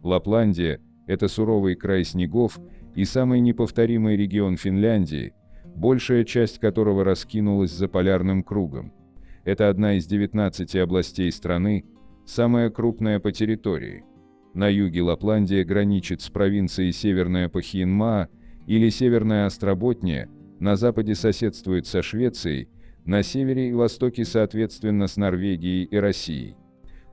Лапландия – это суровый край снегов и самый неповторимый регион Финляндии, большая часть которого раскинулась за полярным кругом. Это одна из 19 областей страны, самая крупная по территории. На юге Лапландия граничит с провинцией Северная Пахиенмаа или Северная Остроботния, на западе соседствует со Швецией, на севере и востоке соответственно с Норвегией и Россией.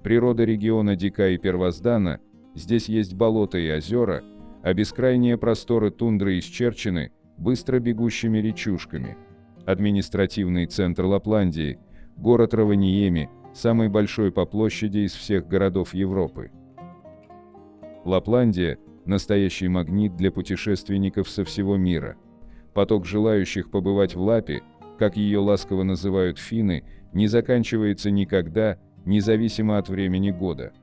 Природа региона дика и первозданна, здесь есть болота и озера, а бескрайние просторы тундры исчерчены быстро бегущими речушками. Административный центр Лапландии – город Раваниеми, самый большой по площади из всех городов Европы. Лапландия – настоящий магнит для путешественников со всего мира. Поток желающих побывать в Лапе, как ее ласково называют финны, не заканчивается никогда, независимо от времени года.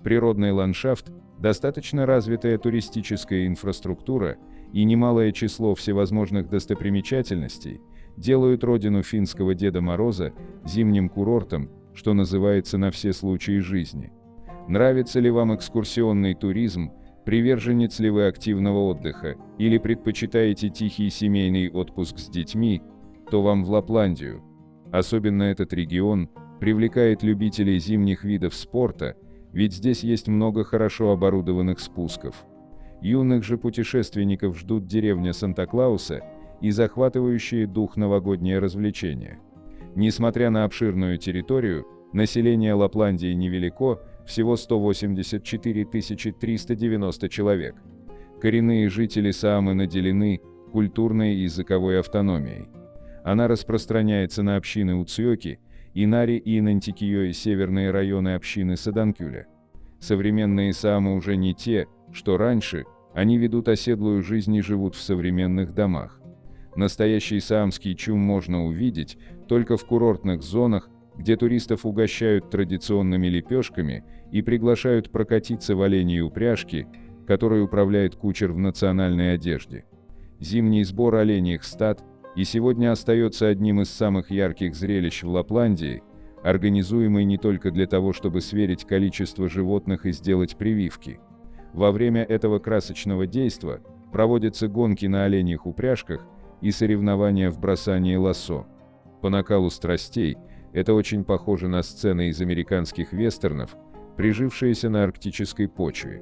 Природный ландшафт, достаточно развитая туристическая инфраструктура и немалое число всевозможных достопримечательностей делают родину финского Деда Мороза зимним курортом, что называется, на все случаи жизни. Нравится ли вам экскурсионный туризм, приверженец ли вы активного отдыха, или предпочитаете тихий семейный отпуск с детьми, то вам в Лапландию. Особенно этот регион привлекает любителей зимних видов спорта, ведь здесь есть много хорошо оборудованных спусков. Юных же путешественников ждут деревня Санта-Клауса и захватывающие дух новогодние развлечения. Несмотря на обширную территорию, население Лапландии невелико, всего 184 390 человек. Коренные жители Саамы наделены культурной и языковой автономией. Она распространяется на общины Уцьёки, Инари и Инантикиё и северные районы общины Саданкюля. Современные саамы уже не те, что раньше, они ведут оседлую жизнь и живут в современных домах. Настоящий саамский чум можно увидеть только в курортных зонах, где туристов угощают традиционными лепешками и приглашают прокатиться в оленьей упряжке, которой управляет кучер в национальной одежде. Зимний сбор оленьих стад и сегодня остается одним из самых ярких зрелищ в Лапландии, организуемый не только для того, чтобы сверить количество животных и сделать прививки. Во время этого красочного действа проводятся гонки на оленьих упряжках и соревнования в бросании лассо. По накалу страстей это очень похоже на сцены из американских вестернов, прижившиеся на арктической почве.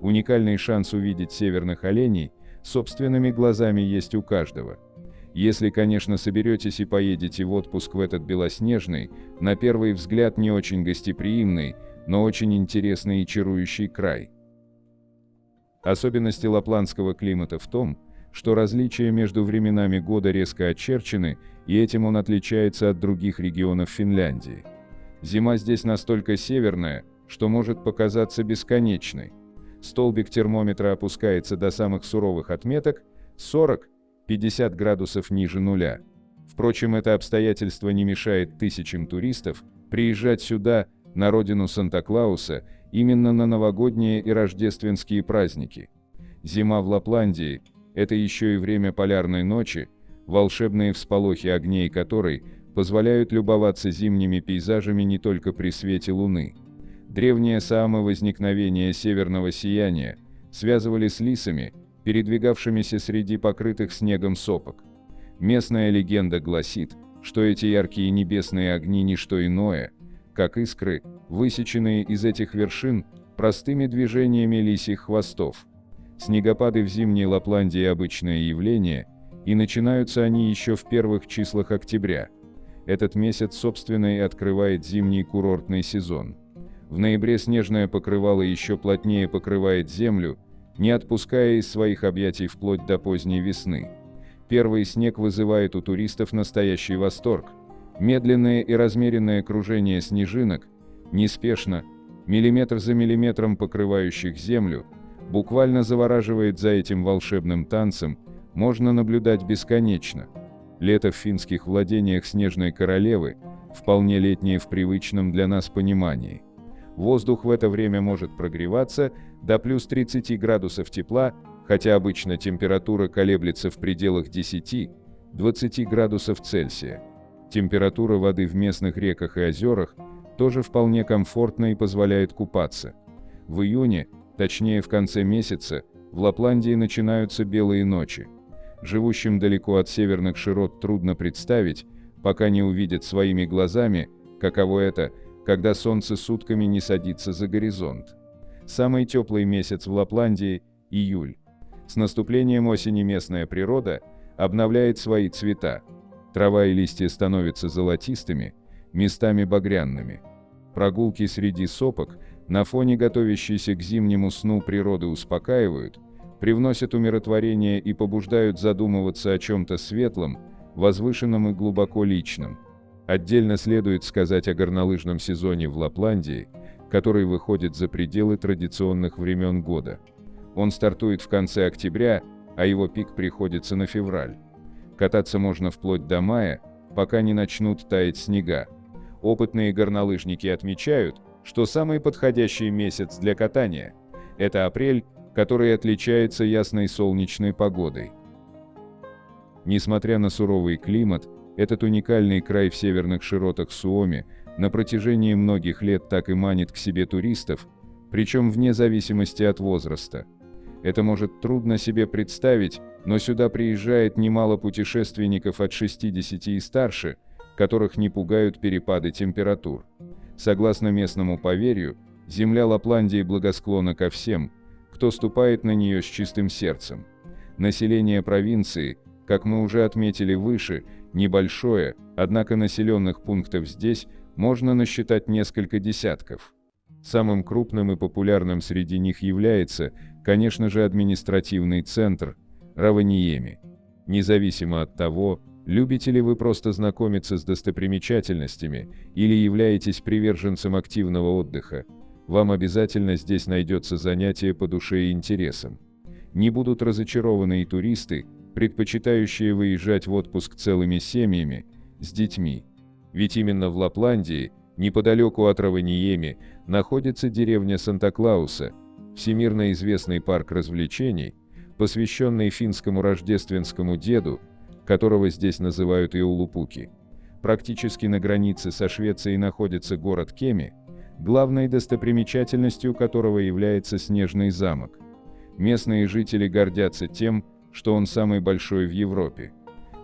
Уникальный шанс увидеть северных оленей собственными глазами есть у каждого. Если, конечно, соберетесь и поедете в отпуск в этот белоснежный, на первый взгляд не очень гостеприимный, но очень интересный и чарующий край. Особенности лапландского климата в том, что различия между временами года резко очерчены, и этим он отличается от других регионов Финляндии. Зима здесь настолько северная, что может показаться бесконечной. Столбик термометра опускается до самых суровых отметок – 40–50 градусов ниже нуля. Впрочем, это обстоятельство не мешает тысячам туристов приезжать сюда, на родину Санта-Клауса, именно на новогодние и рождественские праздники. Зима в Лапландии – это еще и время полярной ночи, волшебные всполохи огней которой позволяют любоваться зимними пейзажами не только при свете луны. Древние саамы возникновения северного сияния связывали с лисами, передвигавшимися среди покрытых снегом сопок. Местная легенда гласит, что эти яркие небесные огни – не что иное, как искры, высеченные из этих вершин простыми движениями лисьих хвостов. Снегопады в зимней Лапландии – обычное явление, и начинаются они еще в первых числах октября. Этот месяц, собственно, и открывает зимний курортный сезон. В ноябре снежное покрывало еще плотнее покрывает землю, не отпуская из своих объятий вплоть до поздней весны. Первый снег вызывает у туристов настоящий восторг. Медленное и размеренное кружение снежинок, неспешно, миллиметр за миллиметром покрывающих землю, буквально завораживает. За этим волшебным танцем можно наблюдать бесконечно. Лето в финских владениях снежной королевы вполне летнее в привычном для нас понимании. Воздух в это время может прогреваться до плюс 30 градусов тепла, хотя обычно температура колеблется в пределах 10–20 градусов Цельсия. Температура воды в местных реках и озерах тоже вполне комфортна и позволяет купаться. В июне, Точнее, в конце месяца в Лапландии начинаются белые ночи. Живущим далеко от северных широт трудно представить, пока не увидят своими глазами, каково это, когда солнце сутками не садится за горизонт. Самый теплый месяц в Лапландии – июль. С наступлением осени местная природа обновляет свои цвета. Трава и листья становятся золотистыми, местами багряными. Прогулки среди сопок на фоне готовящейся к зимнему сну природы успокаивают, привносят умиротворение и побуждают задумываться о чем-то светлом, возвышенном и глубоко личном. Отдельно следует сказать о горнолыжном сезоне в Лапландии, который выходит за пределы традиционных времен года. Он стартует в конце октября, а его пик приходится на февраль. Кататься можно вплоть до мая, пока не начнут таять снега. Опытные горнолыжники отмечают, что самый подходящий месяц для катания – это апрель, который отличается ясной солнечной погодой. Несмотря на суровый климат, этот уникальный край в северных широтах Суоми на протяжении многих лет так и манит к себе туристов, причем вне зависимости от возраста. Это может трудно себе представить, но сюда приезжает немало путешественников от 60 и старше, которых не пугают перепады температур. Согласно местному поверью, земля Лапландии благосклонна ко всем, кто ступает на нее с чистым сердцем. Население провинции, как мы уже отметили выше, небольшое, однако населенных пунктов здесь можно насчитать несколько десятков. Самым крупным и популярным среди них является, конечно же, административный центр Раваньеми. Независимо от того, любите ли вы просто знакомиться с достопримечательностями или являетесь приверженцем активного отдыха, вам обязательно здесь найдется занятие по душе и интересам. Не будут разочарованы и туристы, предпочитающие выезжать в отпуск целыми семьями, с детьми. Ведь именно в Лапландии, неподалеку от Раваньеми, находится деревня Санта-Клауса, всемирно известный парк развлечений, посвященный финскому рождественскому деду, которого здесь называют Иолупуки. Практически на границе со Швецией находится город Кеми, главной достопримечательностью которого является Снежный замок. Местные жители гордятся тем, что он самый большой в Европе.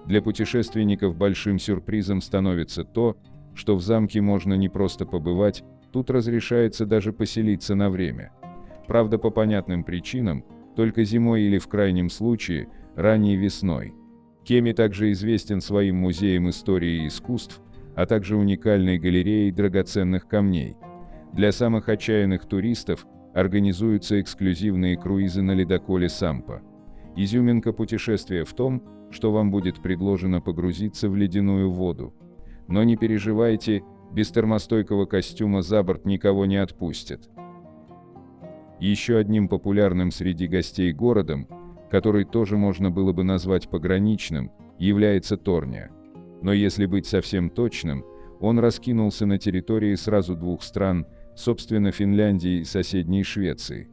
Для путешественников большим сюрпризом становится то, что в замке можно не просто побывать, тут разрешается даже поселиться на время. Правда, по понятным причинам, только зимой или в крайнем случае, ранней весной. Кеми также известен своим музеем истории и искусств, а также уникальной галереей драгоценных камней. Для самых отчаянных туристов организуются эксклюзивные круизы на ледоколе Сампа. Изюминка путешествия в том, что вам будет предложено погрузиться в ледяную воду. Но не переживайте, без термостойкого костюма за борт никого не отпустят. Еще одним популярным среди гостей городом, который тоже можно было бы назвать пограничным, является Торния. Но если быть совсем точным, он раскинулся на территории сразу двух стран, собственно Финляндии и соседней Швеции.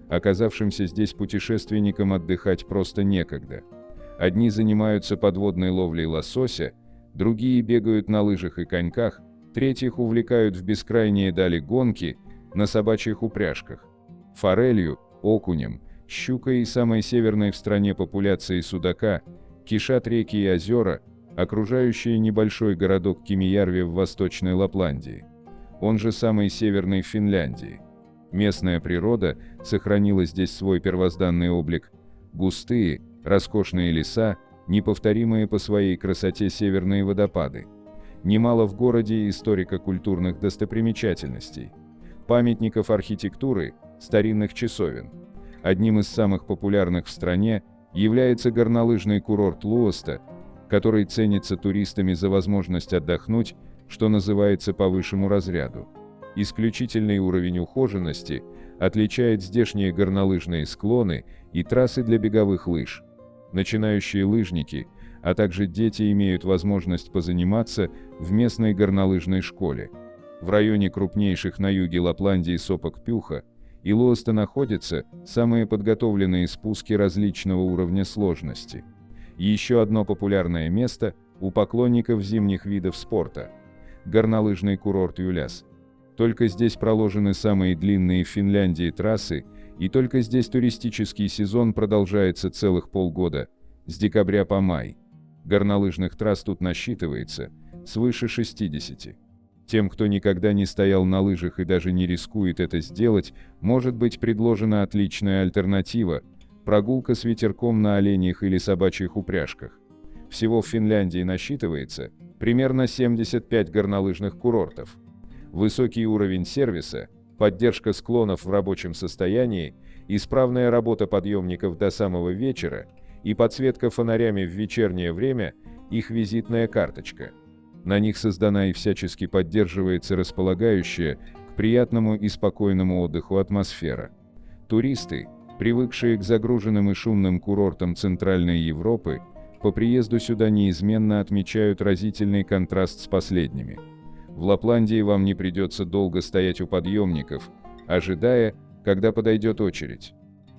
Оказавшимся здесь путешественникам отдыхать просто некогда. Одни занимаются подводной ловлей лосося, другие бегают на лыжах и коньках, третьих увлекают в бескрайние дали гонки на собачьих упряжках. Форелью, окунем, щукой и самой северной в стране популяцией судака кишат реки и озера, окружающие небольшой городок Кемijärvi в Восточной Лапландии. Он же самый северный в Финляндии. Местная природа сохранила здесь свой первозданный облик. Густые, роскошные леса, неповторимые по своей красоте северные водопады. Немало в городе историко-культурных достопримечательностей. Памятников архитектуры, старинных часовен. Одним из самых популярных в стране является горнолыжный курорт Луоста, который ценится туристами за возможность отдохнуть, что называется, по высшему разряду. Исключительный уровень ухоженности отличает здешние горнолыжные склоны и трассы для беговых лыж. Начинающие лыжники, а также дети имеют возможность позаниматься в местной горнолыжной школе. В районе крупнейших на юге Лапландии сопок Пюха и Луоста находятся самые подготовленные спуски различного уровня сложности. Еще одно популярное место у поклонников зимних видов спорта – горнолыжный курорт Юляс. Только здесь проложены самые длинные в Финляндии трассы И только здесь туристический сезон продолжается целых полгода, с декабря по май. Горнолыжных трасс тут насчитывается свыше 60. Тем, кто никогда не стоял на лыжах и даже не рискует это сделать, может быть предложена отличная альтернатива – прогулка с ветерком на оленьих или собачьих упряжках. Всего в Финляндии насчитывается примерно 75 горнолыжных курортов. Высокий уровень сервиса, поддержка склонов в рабочем состоянии, исправная работа подъемников до самого вечера и подсветка фонарями в вечернее время – их визитная карточка. На них создана и всячески поддерживается располагающая к приятному и спокойному отдыху атмосфера. Туристы, привыкшие к загруженным и шумным курортам Центральной Европы, по приезду сюда неизменно отмечают разительный контраст с последними. В Лапландии вам не придется долго стоять у подъемников, ожидая, когда подойдет очередь.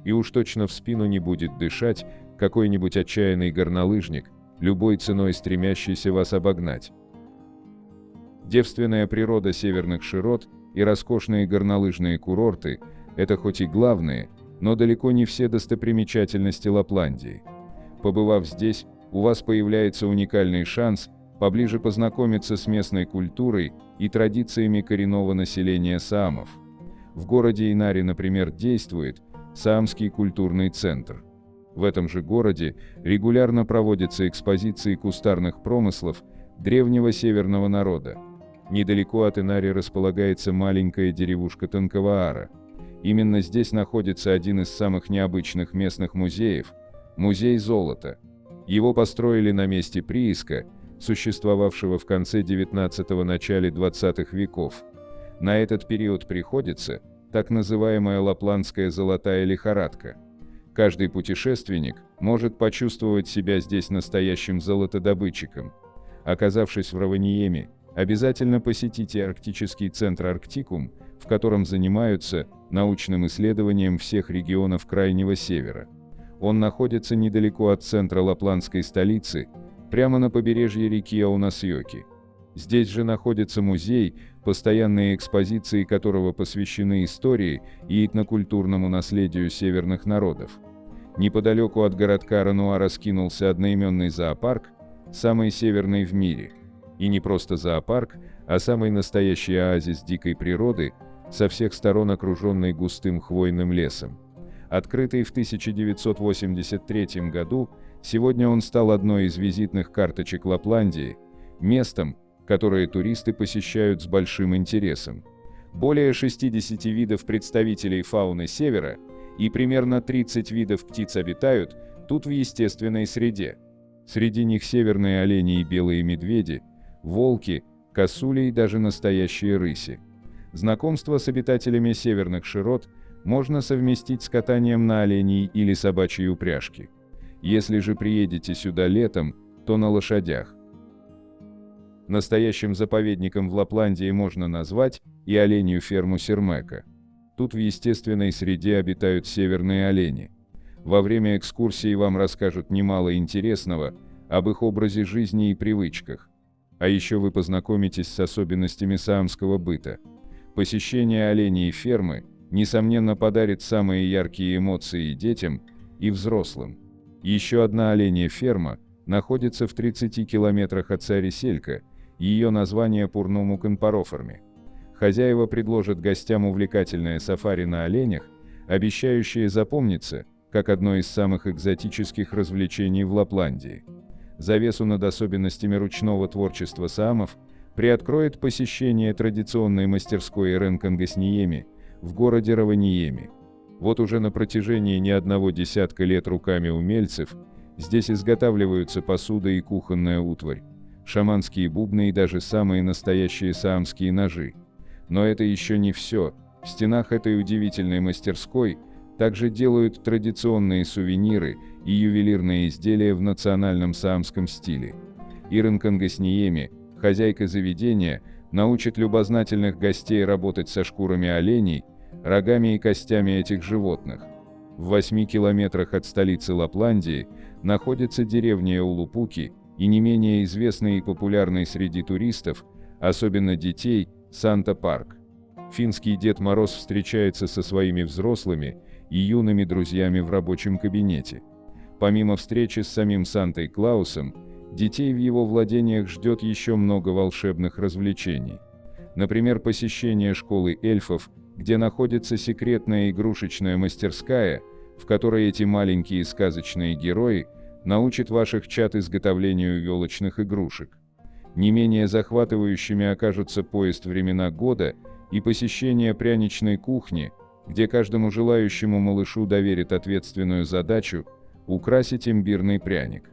И уж точно в спину не будет дышать какой-нибудь отчаянный горнолыжник, любой ценой стремящийся вас обогнать. Девственная природа северных широт и роскошные горнолыжные курорты – это хоть и главные, но далеко не все достопримечательности Лапландии. Побывав здесь, у вас появляется уникальный шанс поближе познакомиться с местной культурой и традициями коренного населения саамов. В городе Инари, например, действует Саамский культурный центр. В этом же городе регулярно проводятся экспозиции кустарных промыслов древнего северного народа. Недалеко от Инари располагается маленькая деревушка Танкаваара. Именно здесь находится один из самых необычных местных музеев – музей золота. Его построили на месте прииска, существовавшего в конце XIX – начале XX веков. На этот период приходится так называемая лапландская золотая лихорадка. Каждый путешественник может почувствовать себя здесь настоящим золотодобытчиком. Оказавшись в Раваньеме, обязательно посетите арктический центр Арктикум, в котором занимаются научным исследованием всех регионов Крайнего Севера. Он находится недалеко от центра лапландской столицы, прямо на побережье реки Аунасьоки. Здесь же находится музей, постоянные экспозиции которого посвящены истории и этнокультурному наследию северных народов. Неподалеку от городка Рануа раскинулся одноименный зоопарк, самый северный в мире. И не просто зоопарк, а самый настоящий оазис дикой природы, со всех сторон окруженный густым хвойным лесом. Открытый в 1983 году, сегодня он стал одной из визитных карточек Лапландии, местом, которое туристы посещают с большим интересом. Более 60 видов представителей фауны Севера и примерно 30 видов птиц обитают тут в естественной среде. Среди них северные олени и белые медведи, волки, косули и даже настоящие рыси. Знакомство с обитателями северных широт можно совместить с катанием на оленей или собачьей упряжке. Если же приедете сюда летом, то на лошадях. Настоящим заповедником в Лапландии можно назвать и оленью ферму Сермека. Тут в естественной среде обитают северные олени. Во время экскурсии вам расскажут немало интересного об их образе жизни и привычках. А еще вы познакомитесь с особенностями саамского быта. Посещение оленей фермы, несомненно, подарит самые яркие эмоции и детям, и взрослым. Еще одна оленья ферма находится в 30 километрах от Сааrisелька, ее название Пурнумукан-Пароформи. Хозяева предложат гостям увлекательное сафари на оленях, обещающее запомниться как одно из самых экзотических развлечений в Лапландии. Завесу над особенностями ручного творчества саамов приоткроет посещение традиционной мастерской Ренкангасниеми в городе Раваньеме. Вот уже на протяжении не одного десятка лет руками умельцев здесь изготавливаются посуда и кухонная утварь, шаманские бубны и даже самые настоящие саамские ножи. Но это еще не все. В стенах этой удивительной мастерской также делают традиционные сувениры и ювелирные изделия в национальном саамском стиле. Ренкангасниеми, хозяйка заведения, научит любознательных гостей работать со шкурами оленей, рогами и костями этих животных. В 8 километрах от столицы Лапландии находится деревня Улупуки и не менее известный и популярный среди туристов, особенно детей, Санта-Парк. Финский Дед Мороз встречается со своими взрослыми и юными друзьями в рабочем кабинете. Помимо встречи с самим Сантой-Клаусом, детей в его владениях ждет еще много волшебных развлечений. Например, посещение школы эльфов, где находится секретная игрушечная мастерская, в которой эти маленькие сказочные герои научат ваших чад изготовлению елочных игрушек. Не менее захватывающими окажутся поезд «Времена года» и посещение пряничной кухни, где каждому желающему малышу доверят ответственную задачу украсить имбирный пряник.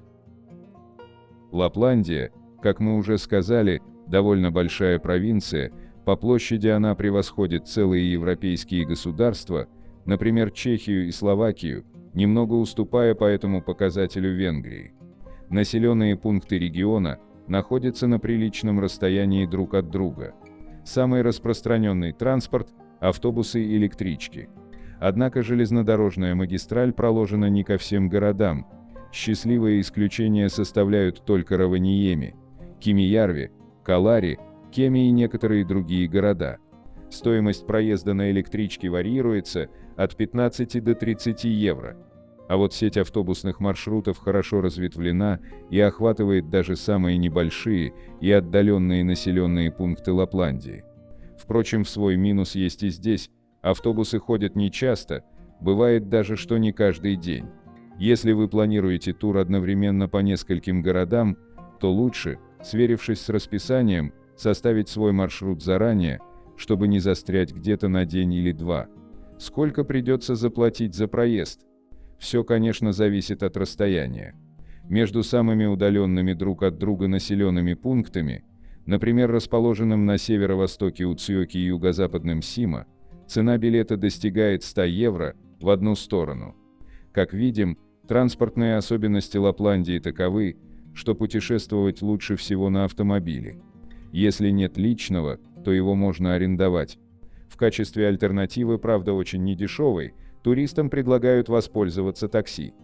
Лапландия, как мы уже сказали, довольно большая провинция, по площади она превосходит целые европейские государства, например, Чехию и Словакию, немного уступая по этому показателю Венгрии. Населенные пункты региона находятся на приличном расстоянии друг от друга. Самый распространенный транспорт – автобусы и электрички. Однако железнодорожная магистраль проложена не ко всем городам. Счастливые исключения составляют только Раваньеми, Кемиярви, Калари, Кеми и некоторые другие города. Стоимость проезда на электричке варьируется от 15 до 30 евро. А вот сеть автобусных маршрутов хорошо разветвлена и охватывает даже самые небольшие и отдаленные населенные пункты Лапландии. Впрочем, в свой минус есть и здесь. Автобусы ходят нечасто, бывает даже, что не каждый день. Если вы планируете тур одновременно по нескольким городам, то лучше, сверившись с расписанием, составить свой маршрут заранее, чтобы не застрять где-то на день или два. Сколько придется заплатить за проезд? Все, конечно, зависит от расстояния. Между самыми удаленными друг от друга населенными пунктами, например, расположенным на северо-востоке Уцьёки и юго-западным Сима, цена билета достигает 100 евро в одну сторону. Как видим, транспортные особенности Лапландии таковы, что путешествовать лучше всего на автомобиле. Если нет личного, то его можно арендовать. В качестве альтернативы, правда очень недешевой, туристам предлагают воспользоваться такси.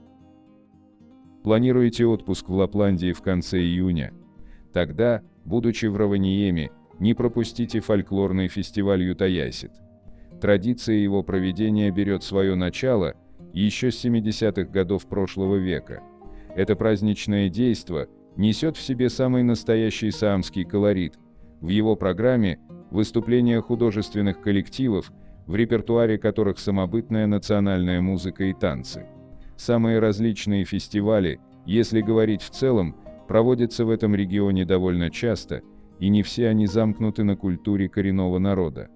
Планируете отпуск в Лапландии в конце июня? Тогда, будучи в Раваньеми, не пропустите фольклорный фестиваль Ютаясит. Традиция его проведения берет свое начало еще с 70-х годов прошлого века. Это праздничное действо несет в себе самый настоящий саамский колорит. В его программе выступления художественных коллективов, в репертуаре которых самобытная национальная музыка и танцы. Самые различные фестивали, если говорить в целом, проводятся в этом регионе довольно часто, и не все они замкнуты на культуре коренного народа.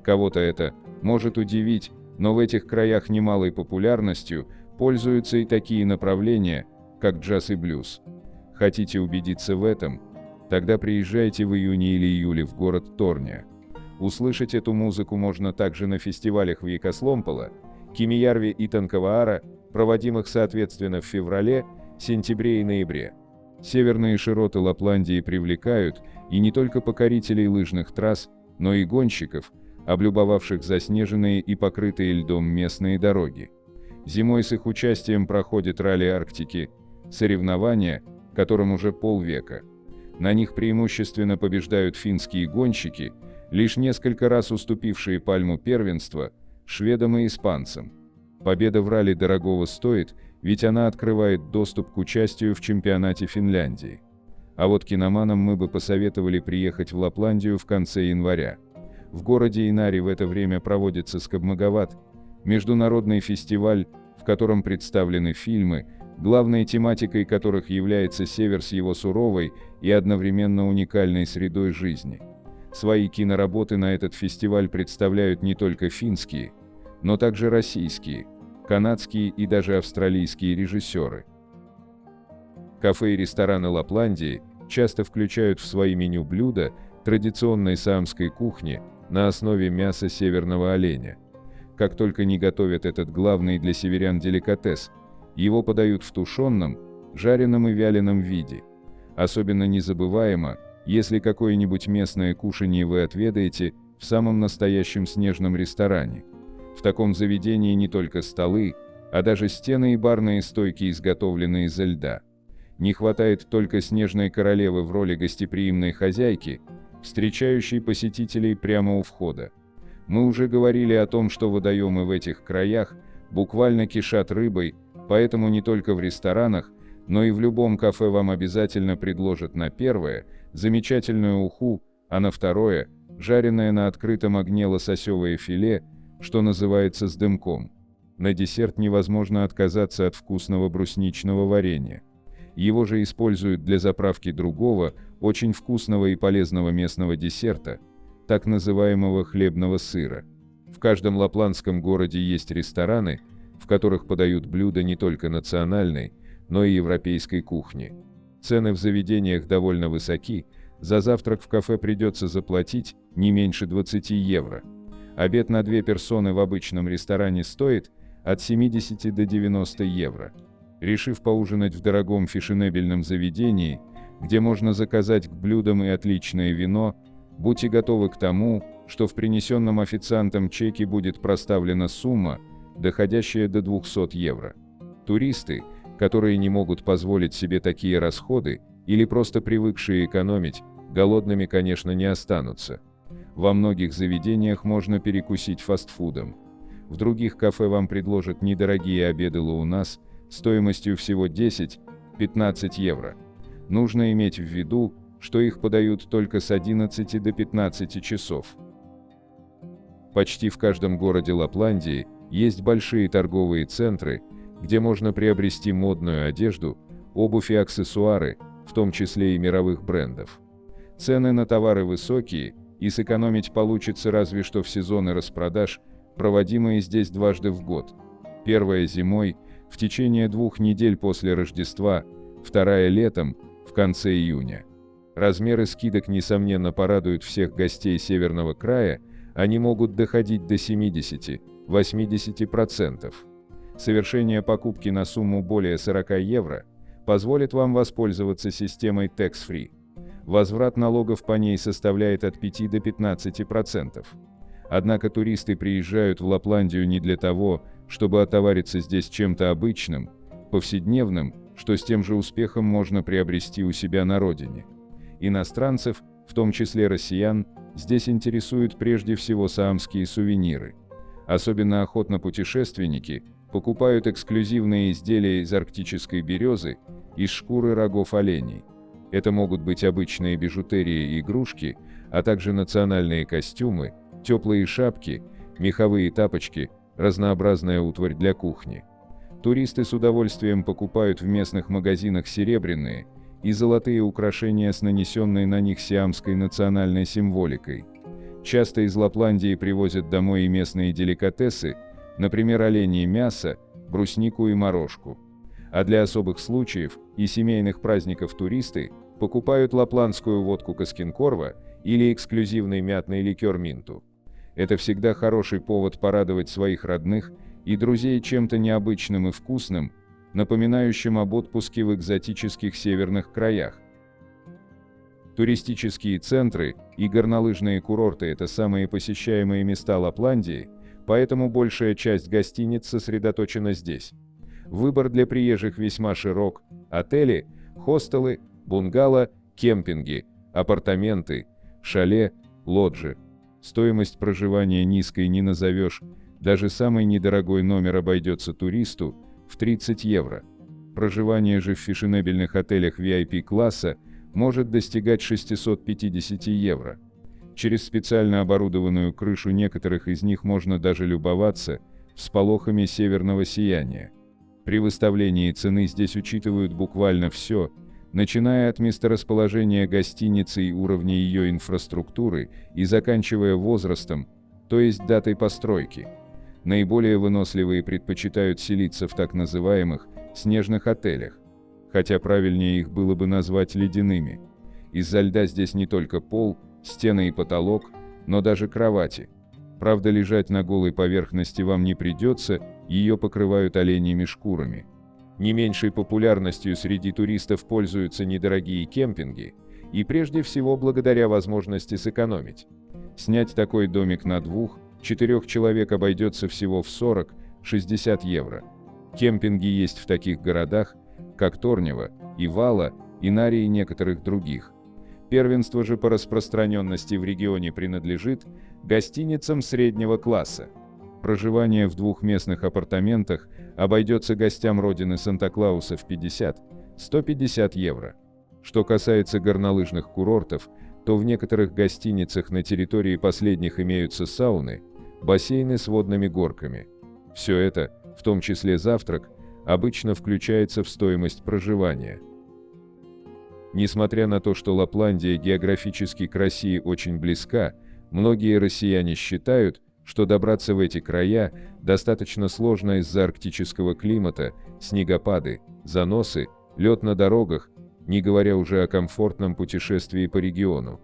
Кого-то это может удивить, но в этих краях немалой популярностью пользуются и такие направления, как джаз и блюз. Хотите убедиться в этом? Тогда приезжайте в июне или июле в город Торня. Услышать эту музыку можно также на фестивалях в Якасломпола, Кемиярви и Танкаваара, проводимых соответственно в феврале, сентябре и ноябре. Северные широты Лапландии привлекают и не только покорителей лыжных трасс, но и гонщиков, облюбовавших заснеженные и покрытые льдом местные дороги. Зимой с их участием проходят ралли Арктики, соревнования, которым уже полвека. На них преимущественно побеждают финские гонщики, лишь несколько раз уступившие пальму первенства шведам и испанцам. Победа в ралли дорогого стоит, ведь она открывает доступ к участию в чемпионате Финляндии. А вот киноманам мы бы посоветовали приехать в Лапландию в конце января. В городе Инари в это время проводится Скабмагават, международный фестиваль, в котором представлены фильмы, главной тематикой которых является север с его суровой и одновременно уникальной средой жизни. Свои киноработы на этот фестиваль представляют не только финские, но также российские, канадские и даже австралийские режиссеры. Кафе и рестораны Лапландии часто включают в свои меню блюда традиционной саамской кухни на основе мяса северного оленя. Как только не готовят этот главный для северян деликатес, его подают в тушеном, жареном и вяленом виде. Особенно незабываемо, если какое-нибудь местное кушанье вы отведаете в самом настоящем снежном ресторане. В таком заведении не только столы, а даже стены и барные стойки изготовлены изо льда. Не хватает только снежной королевы в роли гостеприимной хозяйки, встречающей посетителей прямо у входа. Мы уже говорили о том, что водоемы в этих краях буквально кишат рыбой, поэтому не только в ресторанах, но и в любом кафе вам обязательно предложат на первое замечательную уху, а на второе жареное на открытом огне лососевое филе, что называется с дымком. На десерт невозможно отказаться от вкусного брусничного варенья. Его же используют для заправки другого, очень вкусного и полезного местного десерта, так называемого хлебного сыра. В каждом лапландском городе есть рестораны, в которых подают блюда не только национальной, но и европейской кухни. Цены в заведениях довольно высоки, за завтрак в кафе придется заплатить не меньше 20 евро. Обед на 2 персоны в обычном ресторане стоит от 70 до 90 евро. Решив поужинать в дорогом фешенебельном заведении, где можно заказать к блюдам и отличное вино, будьте готовы к тому, что в принесенном официантом чеке будет проставлена сумма, доходящая до 200 евро. Туристы, которые не могут позволить себе такие расходы или просто привыкшие экономить, голодными, конечно, не останутся. Во многих заведениях можно перекусить фастфудом. В других кафе вам предложат недорогие обеды лаунас стоимостью всего 10-15 евро. Нужно иметь в виду, что их подают только с 11 до 15 часов. Почти в каждом городе Лапландии есть большие торговые центры, где можно приобрести модную одежду, обувь и аксессуары, в том числе и мировых брендов. Цены на товары высокие, и сэкономить получится разве что в сезоны распродаж, проводимые здесь дважды в год. Первая зимой, в течение 2 недель после Рождества, вторая летом, в конце июня. Размеры скидок, несомненно, порадуют всех гостей Северного края, они могут доходить до 70-80%. Совершение покупки на сумму более 40 евро позволит вам воспользоваться системой Tax-Free. Возврат налогов по ней составляет от 5 до 15%. Однако туристы приезжают в Лапландию не для того, чтобы отовариться здесь чем-то обычным, повседневным, что с тем же успехом можно приобрести у себя на родине. Иностранцев, в том числе россиян, здесь интересуют прежде всего саамские сувениры. Особенно охотно путешественники покупают эксклюзивные изделия из арктической березы, из шкуры рогов оленей. Это могут быть обычные бижутерии и игрушки, а также национальные костюмы, теплые шапки, меховые тапочки, разнообразная утварь для кухни. Туристы с удовольствием покупают в местных магазинах серебряные и золотые украшения с нанесенной на них сиамской национальной символикой. Часто из Лапландии привозят домой и местные деликатесы, например, оленье мясо, бруснику и морожку. А для особых случаев и семейных праздников туристы покупают лапландскую водку Каскинкорва или эксклюзивный мятный ликер Минту. Это всегда хороший повод порадовать своих родных и друзей чем-то необычным и вкусным, напоминающим об отпуске в экзотических северных краях. Туристические центры и горнолыжные курорты – это самые посещаемые места Лапландии, поэтому большая часть гостиниц сосредоточена здесь. Выбор для приезжих весьма широк – отели, хостелы, бунгало, кемпинги, апартаменты, шале, лоджи. Стоимость проживания низкой не назовешь, даже самый недорогой номер обойдется туристу в 30 евро. Проживание же в фешенебельных отелях VIP-класса может достигать 650 евро. Через специально оборудованную крышу некоторых из них можно даже любоваться всполохами северного сияния. При выставлении цены здесь учитывают буквально все, начиная от месторасположения гостиницы и уровня ее инфраструктуры и заканчивая возрастом, то есть датой постройки. Наиболее выносливые предпочитают селиться в так называемых снежных отелях, хотя правильнее их было бы назвать ледяными. Из-за льда здесь не только пол, стены и потолок, но даже кровати. Правда, лежать на голой поверхности вам не придется, ее покрывают оленьими шкурами. Не меньшей популярностью среди туристов пользуются недорогие кемпинги, и прежде всего благодаря возможности сэкономить. Снять такой домик на 2-4 человек обойдется всего в 40-60 евро. Кемпинги есть в таких городах, как Торнево, Ивала, Инари и некоторых других. Первенство же по распространенности в регионе принадлежит гостиницам среднего класса. проживание в двухместных апартаментах обойдется гостям родины Санта-Клауса в 50-150 евро. Что касается горнолыжных курортов, то в некоторых гостиницах на территории последних имеются сауны, бассейны с водными горками. Все это, в том числе завтрак, обычно включается в стоимость проживания. Несмотря на то, что Лапландия географически к России очень близка, многие россияне считают, что добраться в эти края достаточно сложно из-за арктического климата, снегопады, заносы, лед на дорогах, не говоря уже о комфортном путешествии по региону.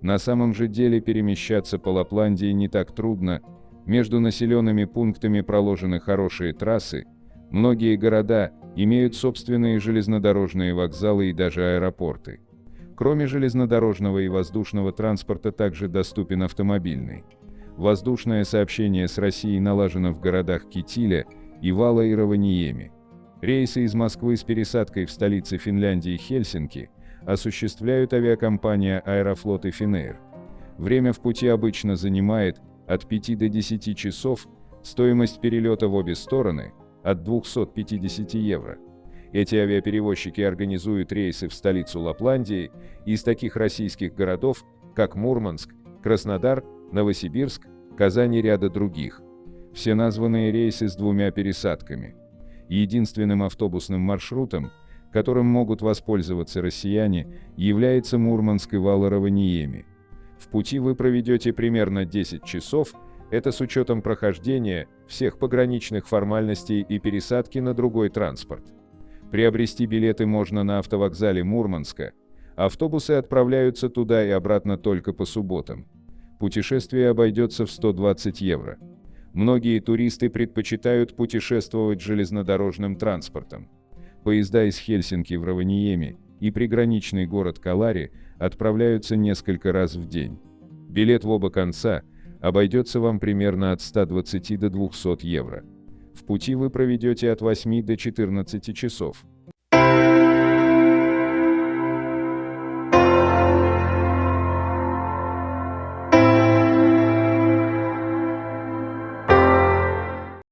На самом же деле перемещаться по Лапландии не так трудно, между населенными пунктами проложены хорошие трассы, многие города имеют собственные железнодорожные вокзалы и даже аэропорты. Кроме железнодорожного и воздушного транспорта также доступен автомобильный. Воздушное сообщение с Россией налажено в городах Китиле и Вала и Раваньеми. Рейсы из Москвы с пересадкой в столице Финляндии Хельсинки осуществляют авиакомпания Аэрофлот и Финэйр. Время в пути обычно занимает от 5 до 10 часов, стоимость перелета в обе стороны – от 250 евро. Эти авиаперевозчики организуют рейсы в столицу Лапландии из таких российских городов, как Мурманск, Краснодар, Новосибирск, Казань и ряда других. Все названные рейсы с 2 пересадками. Единственным автобусным маршрутом, которым могут воспользоваться россияне, является Мурманск и Вала Раваньеми. В пути вы проведете примерно 10 часов, это с учетом прохождения всех пограничных формальностей и пересадки на другой транспорт. Приобрести билеты можно на автовокзале Мурманска. Автобусы отправляются туда и обратно только по субботам. Путешествие обойдется в 120 евро. Многие туристы предпочитают путешествовать железнодорожным транспортом. Поезда из Хельсинки в Раваньеми и приграничный город Калари отправляются несколько раз в день. Билет в оба конца обойдется вам примерно от 120 до 200 евро. В пути вы проведете от 8 до 14 часов.